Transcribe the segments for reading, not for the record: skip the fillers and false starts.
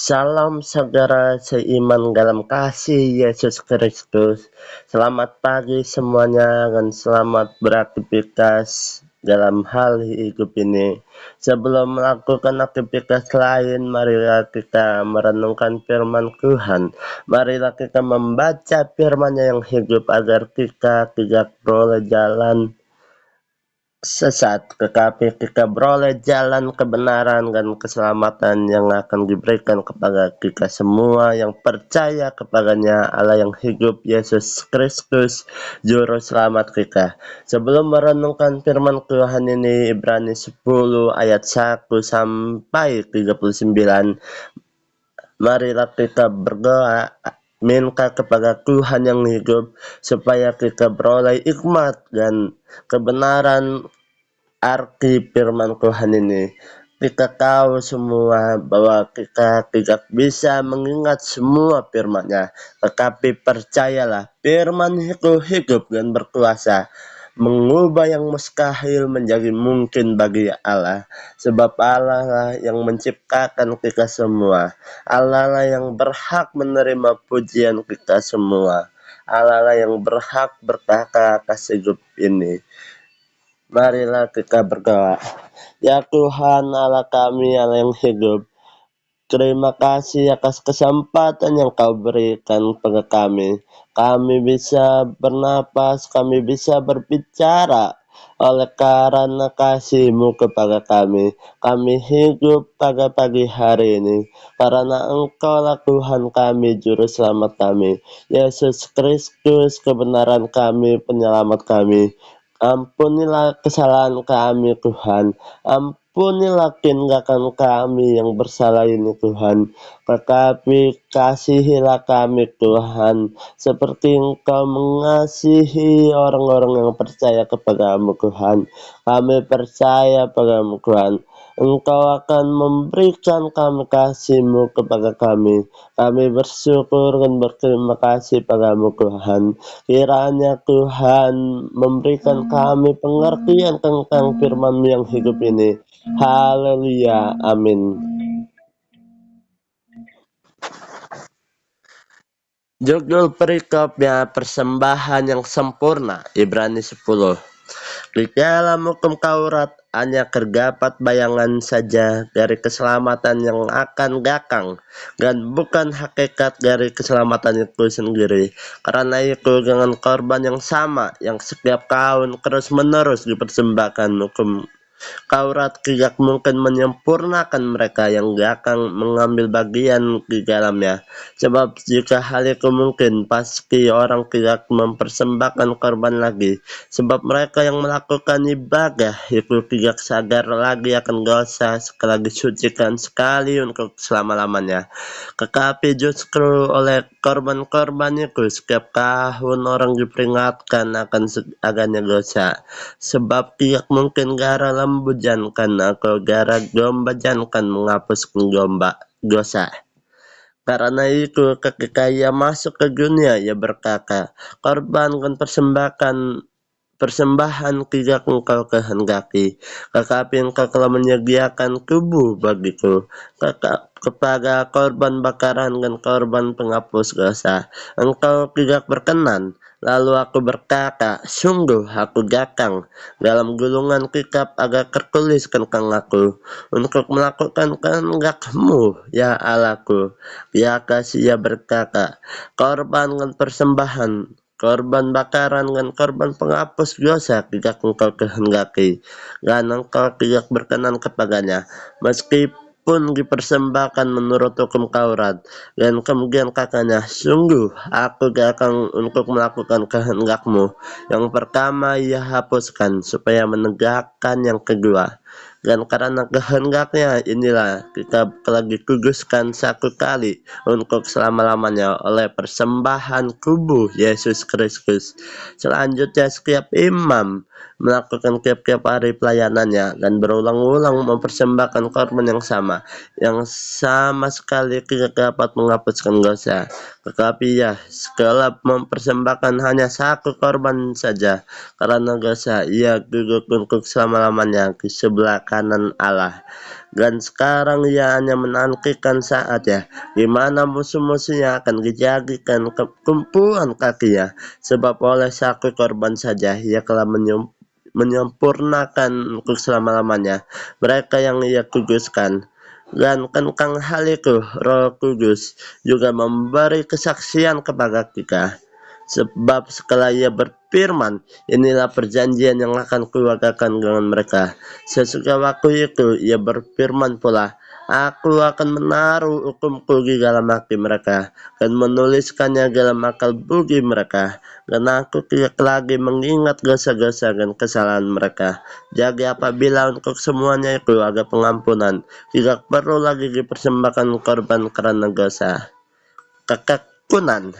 Salam saudara seiman dalam kasih Yesus Kristus. Selamat pagi semuanya dan selamat beraktivitas dalam hal hidup ini. Sebelum melakukan aktivitas lain, marilah kita merenungkan firman Tuhan. Marilah kita membaca firman-Nya yang hidup agar kita tidak beroleh jalan sesat, tetapi kita beroleh jalan kebenaran dan keselamatan yang akan diberikan kepada kita semua yang percaya kepadanya, Allah yang hidup, Yesus Kristus, Juru Selamat kita. Sebelum merenungkan firman Tuhan ini, Ibrani 10 ayat 1 sampai 39, marilah kita berdoa, minta kepada Tuhan yang hidup supaya kita beroleh hikmat dan kebenaran arti firman Tuhan ini. Kita tahu semua bahwa kita tidak bisa mengingat semua firman-Nya, tetapi percayalah firman itu hidup dan berkuasa, mengubah yang mustahil menjadi mungkin bagi Allah. Sebab Allah lah yang menciptakan kita semua. Allah lah yang berhak menerima pujian kita semua. Allah lah yang berhak berkata atas hidup ini. Marilah kita berdoa. Ya Tuhan Allah kami, Allah yang hidup, terima kasih atas kesempatan yang Kau berikan pada kami. Kami bisa bernapas, kami bisa berbicara oleh karena kasih-Mu kepada kami. Kami hidup pada pagi hari ini karena Engkau-lah Tuhan kami, Juru Selamat kami. Yesus Kristus, kebenaran kami, penyelamat kami. Ampunilah kesalahan kami, Tuhan. Ampunilah tindakan kami yang bersalah ini, Tuhan. Tetapi kasihilah kami, Tuhan, seperti Engkau mengasihi orang-orang yang percaya kepadamu, Tuhan. Kami percaya padamu, Tuhan. Engkau akan memberikan kami kasih-Mu kepada kami. Kami bersyukur dan berterima kasih padamu, Tuhan. Kiranya Tuhan memberikan kami pengertian tentang firman-Mu yang hidup ini. Haleluya, amin. Judul perikopnya persembahan yang sempurna, Ibrani 10. Di dalam hukum Taurat hanya terdapat bayangan saja dari keselamatan yang akan datang, dan bukan hakikat dari keselamatan itu sendiri. Karena itu dengan korban yang sama yang setiap tahun terus-menerus dipersembahkan, hukum Taurat tidak mungkin menyempurnakan mereka yang akan mengambil bagian di dalamnya. Sebab jika hal itu mungkin, pasti orang tidak mempersembahkan korban lagi. Sebab mereka yang melakukan ibadah itu tidak sadar lagi akan dosa sekali disucikan sekali untuk selama-lamanya. Tetapi justru oleh korban-korban itu setiap tahun orang diperingatkan akan adanya dosa. Sebab tidak mungkin darah lembu jantan atau darah domba jantan menghapuskan dosa. Karena itu ketika ia masuk ke dunia, ia berkata, korban dan persembahan tidak engkau kehendaki, tetapi engkau telah menyediakan tubuh bagiku kepada korban bakaran dan korban penghapus dosa. Engkau tidak berkenan. Lalu aku berkata, sungguh aku datang dalam gulungan kitab agar tertulis tentang aku, untuk melakukan kehendak-Mu, ya Allahku. Ya kasih ia berkata, korban dan persembahan, korban bakaran dan korban penghapus dosa tidak engkau kehendaki, dan engkau tidak berkenan kepadanya, meskipun dipersembahkan menurut hukum Taurat. Dan kemudian katanya, sungguh aku datang untuk melakukan kehendak-Mu. Yang pertama ia hapuskan supaya menegakkan yang kedua. Dan karena kehendaknya inilah kita telah dikuduskan satu kali untuk selama-lamanya oleh persembahan tubuh Yesus Kristus. Selanjutnya setiap imam melakukan tiap-tiap hari pelayanannya dan berulang-ulang mempersembahkan korban yang sama sekali tidak dapat menghapuskan dosa. Tetapi ya, sekalian mempersembahkan hanya satu korban saja, karena dosa ia duduk untuk selama-lamanya di sebelah kanan Allah. Dan sekarang ia hanya menantikan saat ya, di mana musuh-musuhnya akan dijadikan kumpulan kakinya, sebab oleh satu korban saja ia telah menyempurnakan untuk selama-lamanya mereka yang ia kuduskan. Dan tentang hal itu, Roh Kudus juga memberi kesaksian kepada kita. Sebab sekala ia berfirman, inilah perjanjian yang akan kuadakan dengan mereka. Sesudah waktu itu ia berfirman pula, aku akan menaruh hukumku di dalam hati mereka, dan menuliskannya dalam akal budi mereka. Dan aku tidak lagi mengingat dosa-dosa dan kesalahan mereka. Jadi apabila untuk semuanya itu ada pengampunan, tidak perlu lagi dipersembahkan korban karena dosa. Kekekunan.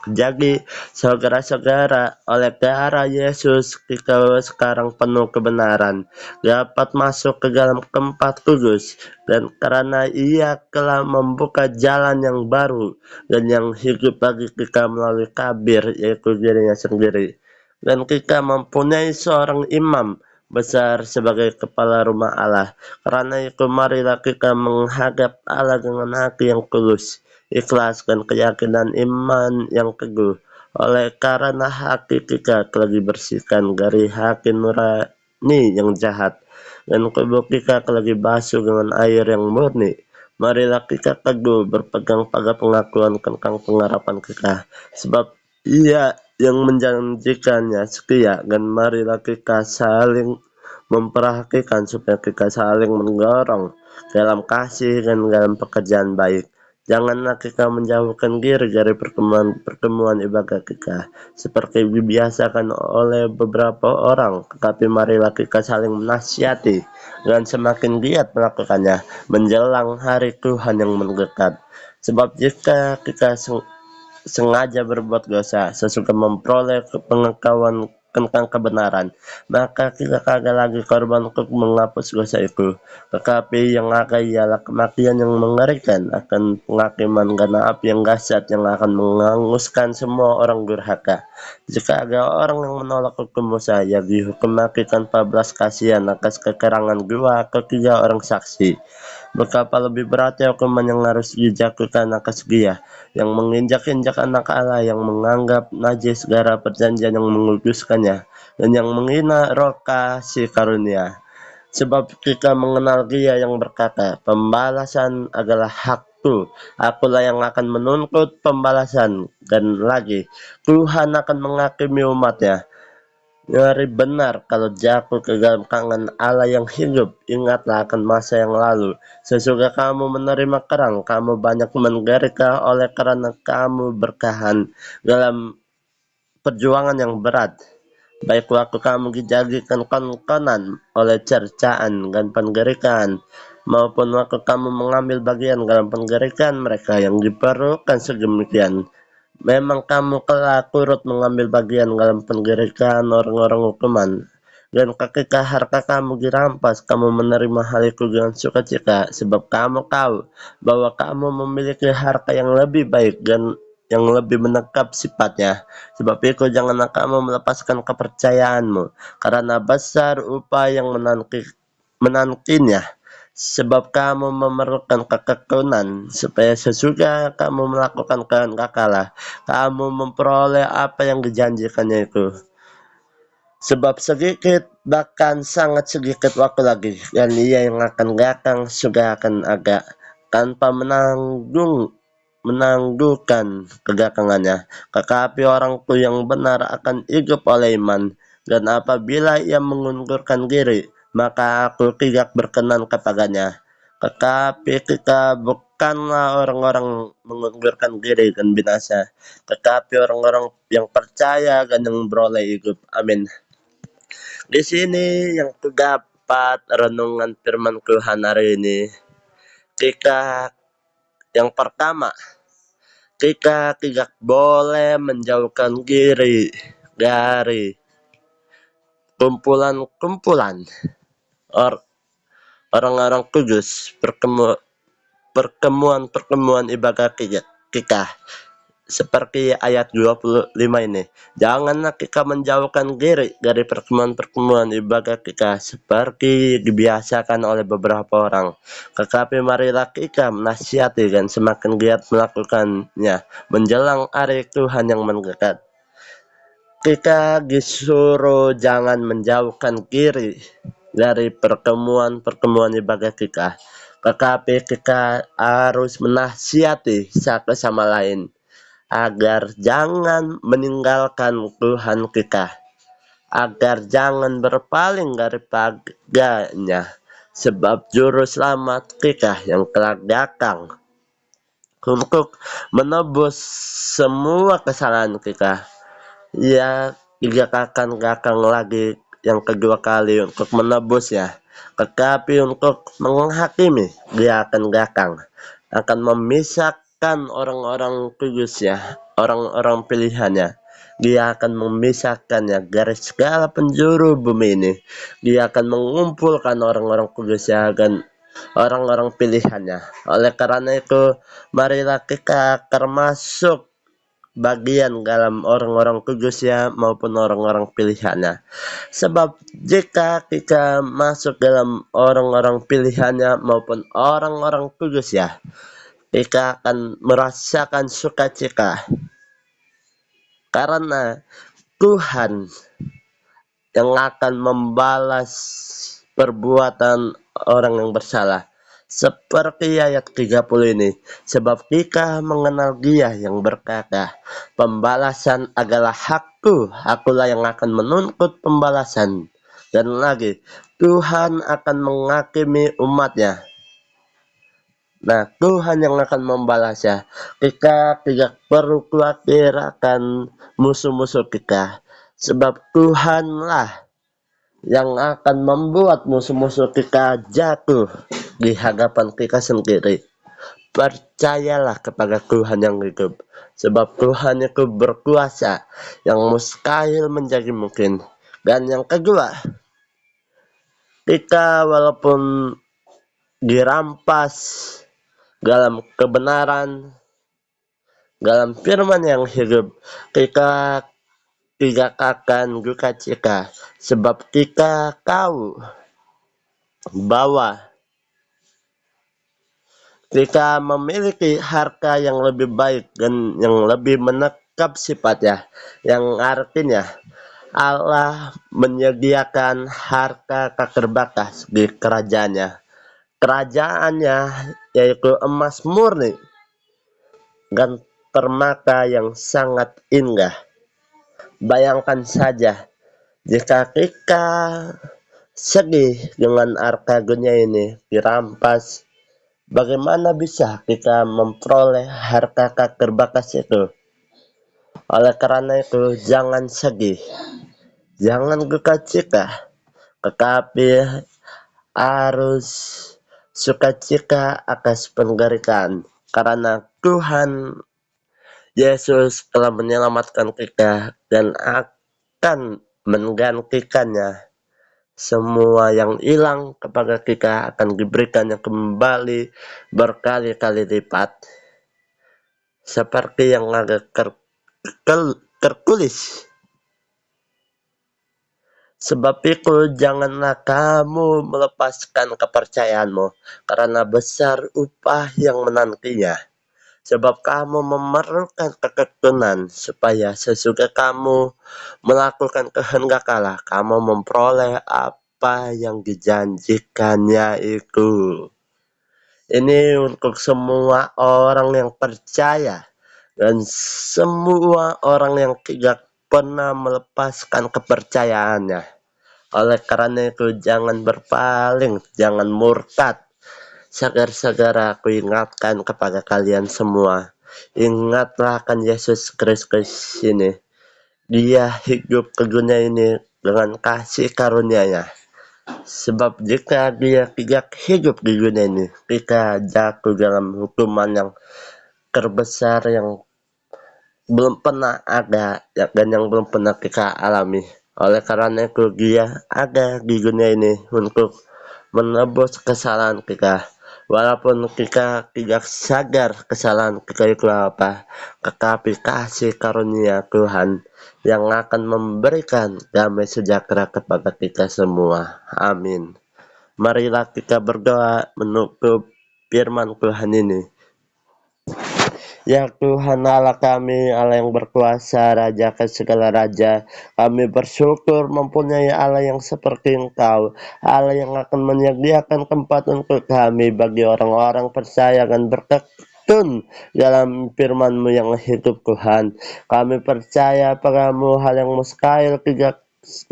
Jadi, saudara-saudara, oleh darah Yesus, kita sekarang penuh kebenaran, dapat masuk ke dalam tempat kudus, dan karena Ia telah membuka jalan yang baru dan yang hidup bagi kita melalui kabir, yaitu dirinya sendiri. Dan kita mempunyai seorang imam besar sebagai kepala rumah Allah. Karena itu marilah kita menghadap Allah dengan hati yang tulus, ikhlas dan keyakinan iman yang teguh. Oleh karena hati kita telah dibersihkan dari hati nurani yang jahat, dan tubuh kita telah dibasuh dengan air yang murni. Marilah kita teguh berpegang pada pengakuan tentang pengharapan kita, sebab Ia yang menjanjikannya setia, dan marilah kita saling memperhatikan supaya kita saling mendorong dalam kasih dan dalam pekerjaan baik. Janganlah kita menjauhkan diri dari pertemuan ibadah kita, seperti dibiasakan oleh beberapa orang, tetapi marilah kita saling menasihati dan semakin giat melakukannya menjelang hari Tuhan yang mendekat. Sebab jika kita sengaja berbuat dosa sesudah memperoleh pengetahuan tentang kebenaran, maka kita kagak lagi korban untuk menghapus dosa itu, tetapi yang ada ialah kematian yang mengerikan akan penghakiman karena api yang dahsyat yang akan menghanguskan semua orang durhaka. Jika ada orang yang menolak hukum Musa, ia dihukum mati tanpa belas kasihan atas kekerangan dua atau tiga orang saksi. Betapa lebih beratnya hukuman yang harus dijatuhkan atas dia yang menginjak-injak anak Allah, yang menganggap najis darah perjanjian yang menguduskannya, dan yang menghina roh kasih karunia. Sebab kita mengenal Dia yang berkata, pembalasan adalah hakku, akulah yang akan menuntut pembalasan. Dan lagi, Tuhan akan menghakimi umatnya. Ngeri benar kalau jatuh ke dalam tangan Allah yang hidup. Ingatlah akan masa yang lalu. Sesudah kamu menerima kerang, kamu banyak menderita oleh karena kamu bertahan dalam perjuangan yang berat. Baik waktu kamu dijadikan konkonan oleh cercaan dan penggerikan, maupun waktu kamu mengambil bagian dalam penggerikan mereka yang diperlukan sedemikian. Memang kamu telah turut mengambil bagian dalam penggerikan orang-orang hukuman, dan ketika harta kamu dirampas, kamu menerima hal itu dengan sukacita, sebab kamu tahu bahwa kamu memiliki harta yang lebih baik dan yang lebih menetap sifatnya. Sebab itu janganlah kamu melepaskan kepercayaanmu, karena besar upah yang menantinya. Sebab kamu memerlukan ketekunan, supaya sesudah kamu melakukan kehendak Allah, kamu memperoleh apa yang dijanjikannya itu. Sebab sedikit, bahkan sangat sedikit waktu lagi, dan Ia yang akan datang sudah akan ada, tanpa menangguhkan kedatangannya. Tetapi orang itu yang benar akan hidup oleh iman, dan apabila ia mengundurkan diri, maka aku tidak berkenan kepadanya. Tetapi kita bukanlah orang-orang mengundurkan diri dan binasa, tetapi orang-orang yang percaya dan yang beroleh hidup. Amin. Di sini yang terdapat renungan firman Tuhan hari ini. Kita yang pertama, kita tidak boleh menjauhkan diri dari kumpulan-kumpulan orang-orang kudus, pertemuan-pertemuan ibadah kita. kita. Seperti ayat 25 ini. Janganlah kita menjauhkan diri dari pertemuan-pertemuan ibadah kita seperti dibiasakan oleh beberapa orang. Tetapi marilah kita menasihati dan semakin giat melakukannya menjelang hari Tuhan yang mendekat. Kita disuruh jangan menjauhkan diri dari pertemuan-pertemuan ibadah kita. Tetapi kita harus menasihati satu sama lain agar jangan meninggalkan Tuhan kita, agar jangan berpaling daripadanya, sebab juru selamat kita yang telah datang untuk menebus semua kesalahan kita. Ia tidak akan datang lagi yang kedua kali untuk menebus ya, tetapi untuk menghakimi. Dia akan datang, akan memisahkan orang-orang kudus ya, orang-orang pilihannya. Dia akan memisahkannya dari segala penjuru bumi ini. Dia akan mengumpulkan orang-orang kudus ya, dan orang-orang pilihannya. Oleh karena itu, marilah kita termasuk bagian dalam orang-orang kudus ya, maupun orang-orang pilihannya. Sebab jika kita masuk dalam orang-orang pilihannya maupun orang-orang kudus ya, kita akan merasakan sukacita karena Tuhan yang akan membalas perbuatan orang yang bersalah. Seperti ayat 30 ini, sebab kita mengenal Dia yang berkata, pembalasan adalah hakku, akulah yang akan menuntut pembalasan. Dan lagi, Tuhan akan menghakimi umatnya. Nah, Tuhan yang akan membalas ya. Kita tidak perlu khawatir akan musuh-musuh kita, sebab Tuhanlah yang akan membuat musuh-musuh kita jatuh di hadapan kita sendiri. Percayalah kepada Tuhan yang hidup, sebab Tuhan itu berkuasa, yang mustahil menjadi mungkin. Dan yang kedua, kita walaupun dirampas dalam kebenaran, dalam firman yang hidup, kita tidak akan duka cita, sebab kita tahu bahwa kita memiliki harta yang lebih baik dan yang lebih menetap sifatnya, yang artinya Allah menyediakan harta tak terbatas di kerajaannya. Kerajaannya yaitu emas murni dan permata yang sangat indah. Bayangkan saja jika kita sedih dengan harta dunia ini dirampas, bagaimana bisa kita memperoleh harta tak terbatas itu? Oleh karena itu, jangan sedih, jangan duka cita, tetapi harus sukacita atas penderitaan, karena Tuhan Yesus telah menyelamatkan kita dan akan menggantikannya. Semua yang hilang kepada kita akan diberikannya kembali berkali-kali lipat. Seperti yang ada tertulis. Sebab itu janganlah kamu melepaskan kepercayaanmu, karena besar upah yang menantinya. Sebab kamu memerlukan ketekunan, supaya sesudah kamu melakukan kehendak Allah, kamu memperoleh apa yang dijanjikannya itu. Ini untuk semua orang yang percaya dan semua orang yang tidak pernah melepaskan kepercayaannya. Oleh karena itu, jangan berpaling, jangan murtad. Saudara-saudara, aku ingatkan kepada kalian semua, ingatlah akan Yesus Kristus ini. Dia hidup ke dunia ini dengan kasih karunia-Nya. Sebab jika dia tidak hidup di dunia ini, kita jatuh dalam hukuman yang terbesar yang belum pernah ada dan yang belum pernah kita alami. Oleh karena itu, dia ada di dunia ini untuk menebus kesalahan kita, Walaupun kita tidak sadar kesalahan kita itu apa, tetapi kasih karunia Tuhan yang akan memberikan damai sejahtera kepada kita semua. Amin. Marilah kita berdoa menutup firman Tuhan ini. Ya Tuhan Allah kami, Allah yang berkuasa, Raja ke segala raja, kami bersyukur mempunyai Allah yang seperti Engkau, Allah yang akan menyediakan tempat untuk kami bagi orang-orang percaya dan bertekun dalam firman-Mu yang hidup Tuhan. Kami percaya padamu hal yang mustahil tidak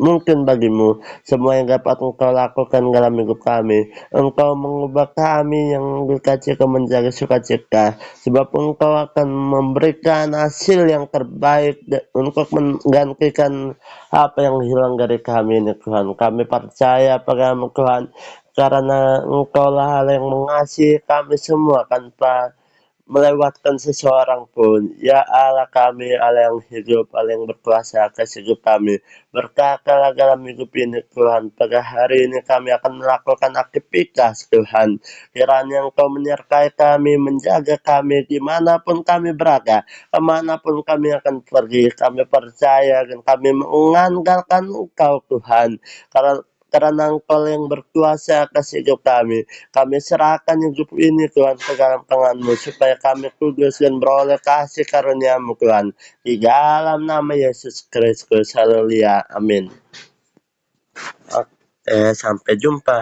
mungkin bagimu, semua yang dapat Engkau lakukan dalam hidup kami. Engkau mengubah kami yang dukacita menjadi sukacita, sebab Engkau akan memberikan hasil yang terbaik untuk menggantikan apa yang hilang dari kami ini Tuhan. Kami percaya padamu Tuhan, karena Engkau lah Allah yang mengasihi kami semua tanpa melewatkan seseorang pun. Ya Allah kami, Allah yang hidup, Allah yang berkuasa atas hidup kami. Berkatalah dalam hidup ini Tuhan, pada hari ini kami akan melakukan aktivitas Tuhan. Kiranya Engkau menyertai kami, menjaga kami dimanapun kami berada, kemanapun kami akan pergi. Kami percaya dan kami mengandalkan Engkau Tuhan, karena Engkau yang berkuasa atas hidup kami. Kami serahkan hidup ini Tuhan ke dalam tangan-Mu, supaya kami kudus dan beroleh kasih karunia-Mu Tuhan. Di dalam nama Yesus Kristus, haleluya, amin. Oke, sampai jumpa.